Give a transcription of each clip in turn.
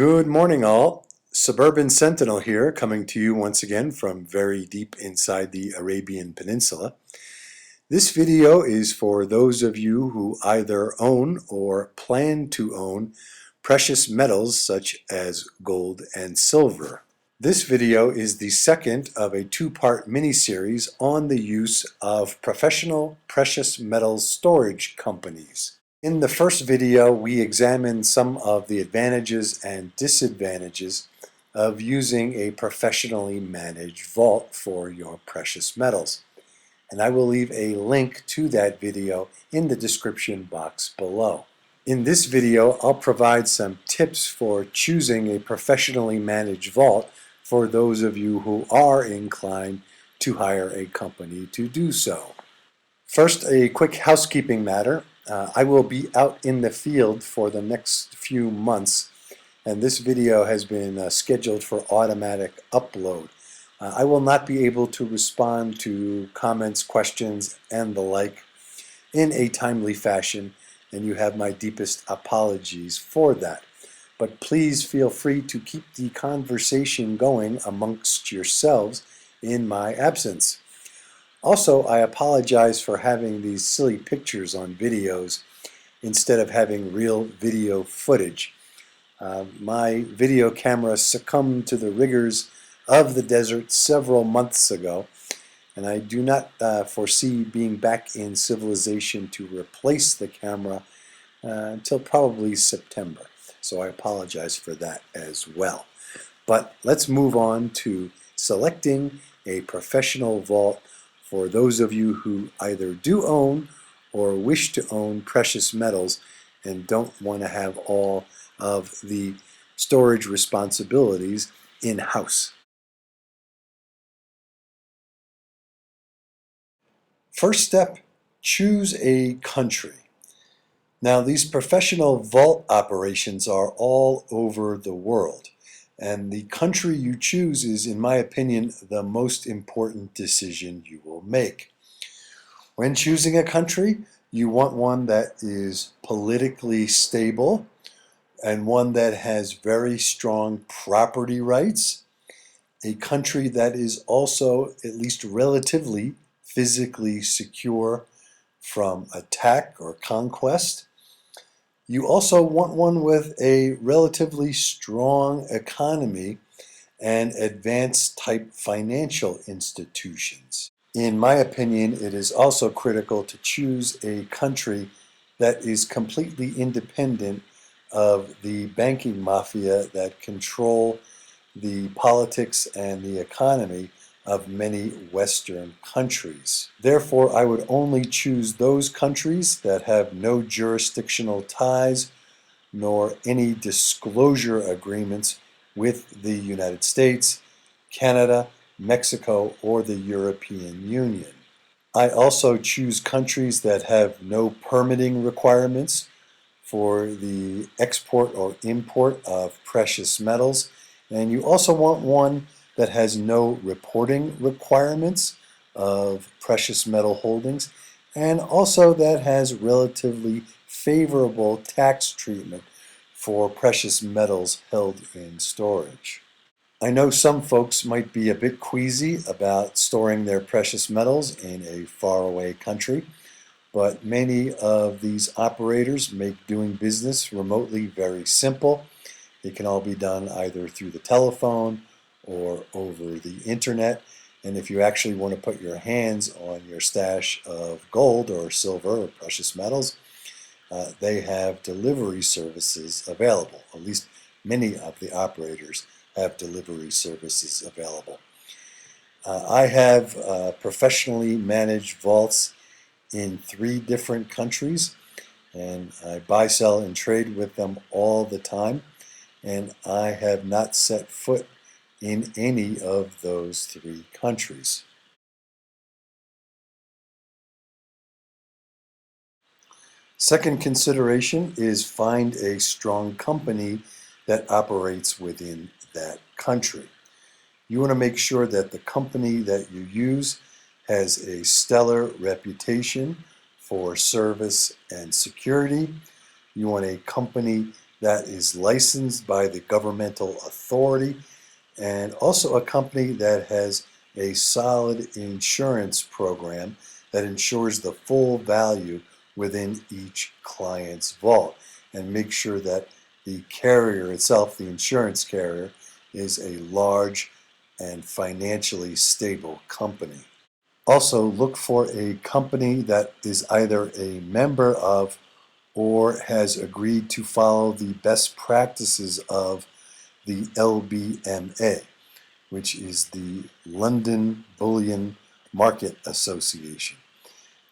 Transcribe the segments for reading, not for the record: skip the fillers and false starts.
Good morning, all. Suburban Sentinel here, coming to you once again from very deep inside the Arabian Peninsula. This video is for those of you who either own or plan to own precious metals such as gold and silver. This video is the second of a two-part mini-series on the use of professional precious metals storage companies. In the first video, we examined some of the advantages and disadvantages of using a professionally managed vault for your precious metals. And I will leave a link to that video in the description box below. In this video, I'll provide some tips for choosing a professionally managed vault for those of you who are inclined to hire a company to do so. First, a quick housekeeping matter. I will be out in the field for the next few months, and this video has been scheduled for automatic upload. I will not be able to respond to comments, questions, and the like in a timely fashion, and you have my deepest apologies for that. But please feel free to keep the conversation going amongst yourselves in my absence. Also, I apologize for having these silly pictures on videos instead of having real video footage. My video camera succumbed to the rigors of the desert several months ago, and I do not foresee being back in civilization to replace the camera until probably September. So I apologize for that as well. But let's move on to selecting a professional vault for those of you who either do own or wish to own precious metals and don't want to have all of the storage responsibilities in-house. First step, choose a country. Now, these professional vault operations are all over the world, and the country you choose is, in my opinion, the most important decision you will make. When choosing a country, you want one that is politically stable and one that has very strong property rights, a country that is also at least relatively physically secure from attack or conquest. You also want one with a relatively strong economy and advanced type financial institutions. In my opinion, it is also critical to choose a country that is completely independent of the banking mafia that control the politics and the economy of many Western countries. Therefore, I would only choose those countries that have no jurisdictional ties nor any disclosure agreements with the United States, Canada, Mexico, or the European Union. I also choose countries that have no permitting requirements for the export or import of precious metals, and you also want one that has no reporting requirements of precious metal holdings, and also that has relatively favorable tax treatment for precious metals held in storage. I know some folks might be a bit queasy about storing their precious metals in a faraway country, but many of these operators make doing business remotely very simple. It can all be done either through the telephone or over the internet. And if you actually want to put your hands on your stash of gold or silver or precious metals, they have delivery services available. At least many of the operators have delivery services available. I have professionally managed vaults in 3 different countries, and I buy, sell, and trade with them all the time, and I have not set foot in any of those 3 countries. Second consideration is find a strong company that operates within that country. You want to make sure that the company that you use has a stellar reputation for service and security. You want a company that is licensed by the governmental authority, and also a company that has a solid insurance program that ensures the full value within each client's vault and make sure that the carrier itself, the insurance carrier, is a large and financially stable company. Also, look for a company that is either a member of or has agreed to follow the best practices of the LBMA, which is the London Bullion Market Association.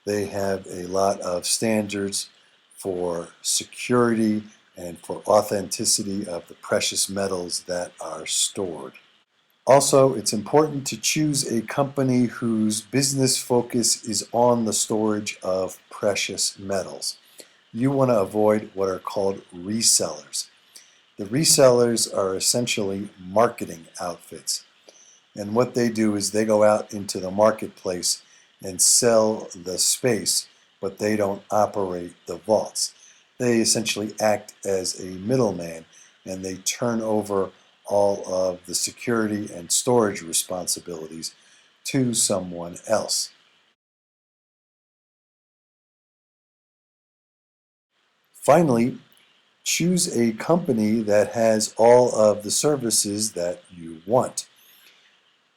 They have a lot of standards for security and for authenticity of the precious metals that are stored. Also, it's important to choose a company whose business focus is on the storage of precious metals. You want to avoid what are called resellers. The resellers are essentially marketing outfits. And what they do is they go out into the marketplace and sell the space, but they don't operate the vaults. They essentially act as a middleman, and they turn over all of the security and storage responsibilities to someone else. Finally, choose a company that has all of the services that you want.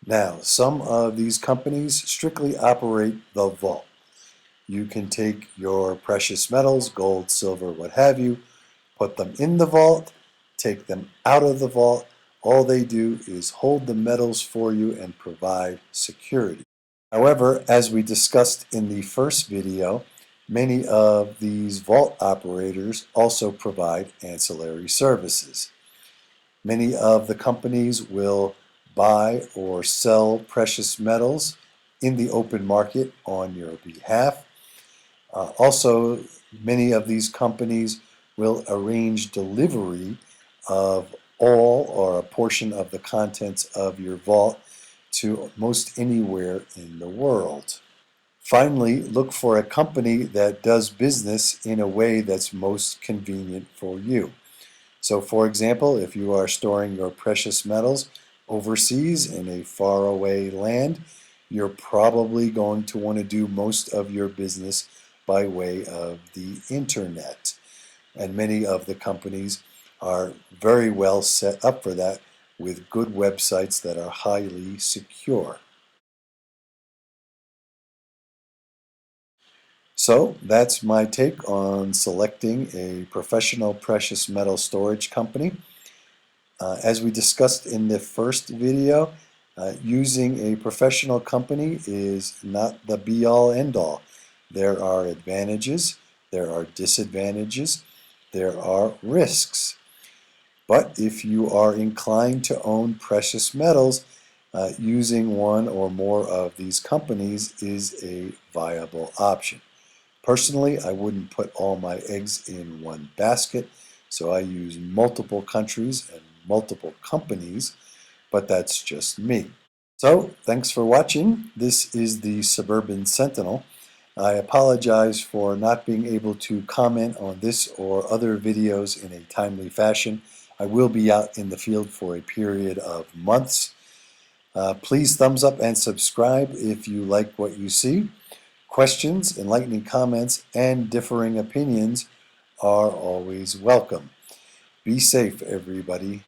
Now, some of these companies strictly operate the vault. You can take your precious metals, gold, silver, what have you, put them in the vault, take them out of the vault. All they do is hold the metals for you and provide security. However, as we discussed in the first video, many of these vault operators also provide ancillary services. Many of the companies will buy or sell precious metals in the open market on your behalf. Also, many of these companies will arrange delivery of all or a portion of the contents of your vault to most anywhere in the world. Finally, look for a company that does business in a way that's most convenient for you. So, for example, if you are storing your precious metals overseas in a faraway land, you're probably going to want to do most of your business by way of the internet. And many of the companies are very well set up for that with good websites that are highly secure. So that's my take on selecting a professional precious metal storage company. As we discussed in the first video, using a professional company is not the be-all end-all. There are advantages, there are disadvantages, there are risks. But if you are inclined to own precious metals, using one or more of these companies is a viable option. Personally, I wouldn't put all my eggs in one basket, so I use multiple countries and multiple companies, but that's just me. So, thanks for watching. This is the Suburban Sentinel. I apologize for not being able to comment on this or other videos in a timely fashion. I will be out in the field for a period of months. Please thumbs up and subscribe if you like what you see. Questions, enlightening comments, and differing opinions are always welcome. Be safe, everybody.